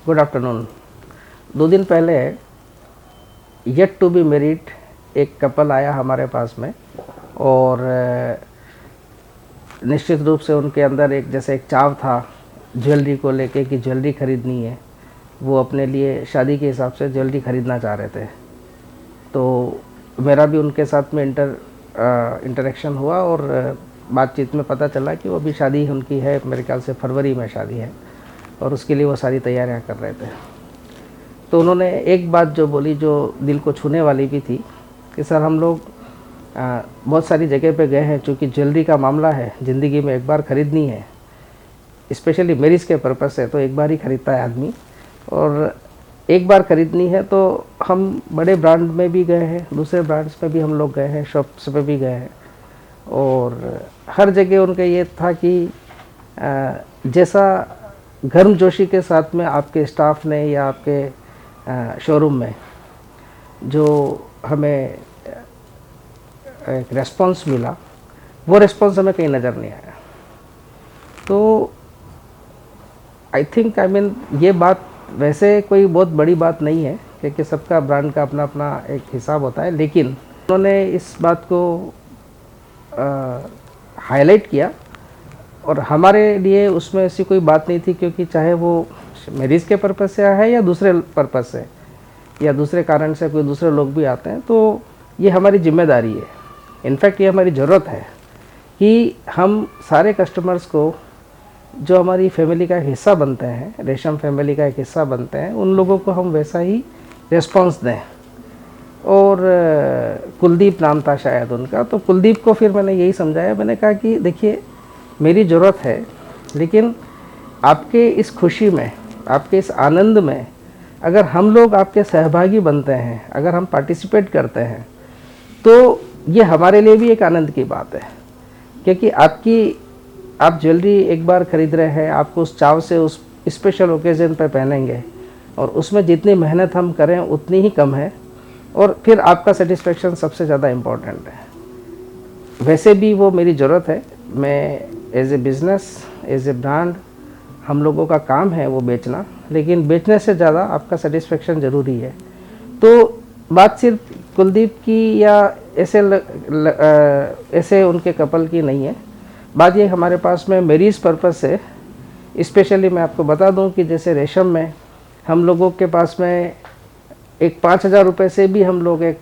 Good afternoon. 2 दिन पहले yet to be married एक कपल आया हमारे पास में, और निश्चित रूप से उनके अंदर एक जैसे एक चाव था ज्वेलरी को लेके कि ज्वेलरी ख़रीदनी है। वो अपने लिए शादी के हिसाब से ज्वेलरी ख़रीदना चाह रहे थे। तो मेरा भी उनके साथ में इंटरेक्शन हुआ और बातचीत में पता चला कि वो भी शादी उनकी है, मेरे ख्याल से फरवरी में शादी है, और उसके लिए वो सारी तैयारियां कर रहे थे। तो उन्होंने एक बात जो बोली जो दिल को छूने वाली भी थी कि सर हम लोग बहुत सारी जगह पे गए हैं, चूँकि ज्वेलरी का मामला है, ज़िंदगी में एक बार ख़रीदनी है, स्पेशली मैरिज के पर्पज़ से तो एक बार ही ख़रीदता है आदमी, और एक बार ख़रीदनी है। तो हम बड़े ब्रांड में भी गए हैं, दूसरे ब्रांड्स में भी हम लोग गए हैं, शॉप्स पे भी गए हैं, और हर जगह उनका ये था कि जैसा गर्मजोशी के साथ में आपके स्टाफ ने या आपके शोरूम में जो हमें एक रेस्पॉन्स मिला, वो रेस्पॉन्स हमें कहीं नज़र नहीं आया। तो आई मीन ये बात वैसे कोई बहुत बड़ी बात नहीं है, क्योंकि सबका ब्रांड का अपना अपना एक हिसाब होता है, लेकिन उन्होंने इस बात को हाईलाइट किया, और हमारे लिए उसमें ऐसी कोई बात नहीं थी, क्योंकि चाहे वो मैरिज के पर्पज़ से है या दूसरे पर्पज़ से या दूसरे कारण से कोई दूसरे लोग भी आते हैं, तो ये हमारी जिम्मेदारी है। इनफैक्ट ये हमारी ज़रूरत है कि हम सारे कस्टमर्स को जो हमारी फैमिली का एक हिस्सा बनते हैं, रेशम फैमिली का एक हिस्सा बनते हैं, उन लोगों को हम वैसा ही रिस्पॉन्स दें। और कुलदीप नाम था शायद उनका, तो कुलदीप को फिर मैंने यही समझाया, मैंने कहा कि देखिए मेरी ज़रूरत है, लेकिन आपके इस खुशी में, आपके इस आनंद में अगर हम लोग आपके सहभागी बनते हैं, अगर हम पार्टिसिपेट करते हैं, तो ये हमारे लिए भी एक आनंद की बात है। क्योंकि आप ज्वेलरी एक बार ख़रीद रहे हैं, आपको उस चाव से उस स्पेशल ओकेज़न पर पहनेंगे, और उसमें जितनी मेहनत हम करें उतनी ही कम है, और फिर आपका सेटिस्फेक्शन सबसे ज़्यादा इम्पोर्टेंट है। वैसे भी वो मेरी ज़रूरत है। मैं as a business, as a brand, हम लोगों का काम है वो बेचना, लेकिन बेचने से ज़्यादा आपका सेटिस्फेक्शन ज़रूरी है। तो बात सिर्फ कुलदीप की या ऐसे उनके कपल की नहीं है, बात ये हमारे पास में मैरिज पर्पज़ से, स्पेशली मैं आपको बता दूं कि जैसे रेशम में हम लोगों के पास में एक 5,000 रुपये से भी हम लोग एक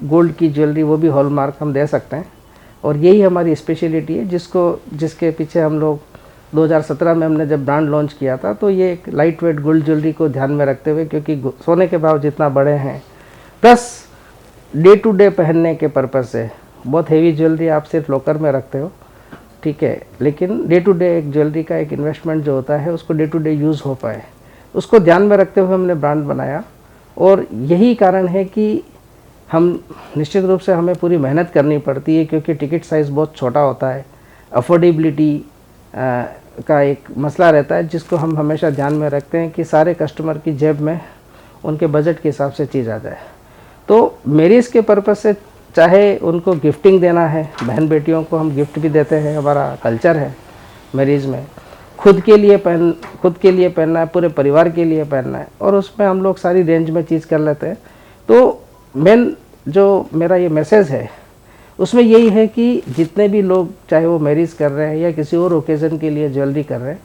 गोल्ड की ज्वेलरी, वो भी हॉलमार्क हम दे सकते हैं, और यही हमारी स्पेशलिटी है, जिसके पीछे हम लोग 2017 में हमने जब ब्रांड लॉन्च किया था, तो ये एक लाइट वेट गोल्ड ज्वेलरी को ध्यान में रखते हुए, क्योंकि सोने के भाव जितना बढ़े हैं, प्लस डे टू डे पहनने के पर्पज़ से बहुत हेवी ज्वेलरी आप सिर्फ लॉकर में रखते हो, ठीक है, लेकिन डे टू डे एक ज्वेलरी का एक इन्वेस्टमेंट जो होता है, उसको डे टू डे यूज़ हो पाए, उसको ध्यान में रखते हुए हमने ब्रांड बनाया। और यही कारण है कि हम निश्चित रूप से हमें पूरी मेहनत करनी पड़ती है, क्योंकि टिकट साइज़ बहुत छोटा होता है, अफोर्डेबिलिटी का एक मसला रहता है, जिसको हम हमेशा ध्यान में रखते हैं कि सारे कस्टमर की जेब में उनके बजट के हिसाब से चीज़ आ जाए। तो मैरिज के पर्पज़ से चाहे उनको गिफ्टिंग देना है, बहन बेटियों को हम गिफ्ट भी देते हैं, हमारा कल्चर है मैरिज में, खुद के लिए पहनना है, पूरे परिवार के लिए पहनना है, और उसमें हम लोग सारी रेंज में चीज़ कर लेते हैं। तो मेन जो मेरा ये मैसेज है उसमें यही है कि जितने भी लोग, चाहे वो मैरिज कर रहे हैं या किसी और ओकेज़न के लिए ज्वेलरी कर रहे हैं,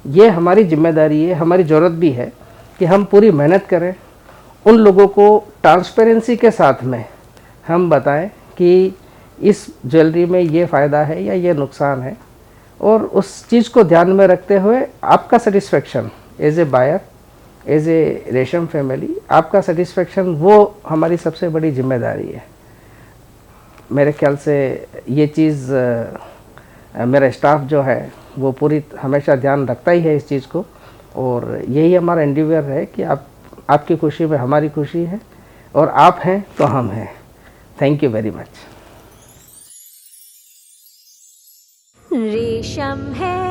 ये हमारी जिम्मेदारी है, हमारी ज़रूरत भी है कि हम पूरी मेहनत करें, उन लोगों को ट्रांसपेरेंसी के साथ में हम बताएं कि इस ज्वेलरी में ये फ़ायदा है या ये नुकसान है, और उस चीज़ को ध्यान में रखते हुए आपका satisfaction as a buyer, as a Resham family, आपका सेटिस्फेक्शन वो हमारी सबसे बड़ी जिम्मेदारी है। मेरे ख्याल से ये चीज़ मेरा स्टाफ जो है वो पूरी हमेशा ध्यान रखता ही है इस चीज़ को, और यही हमारा एंडिवर है कि आपकी खुशी में हमारी खुशी है, और आप हैं तो हम हैं। Thank you very much. रेशम है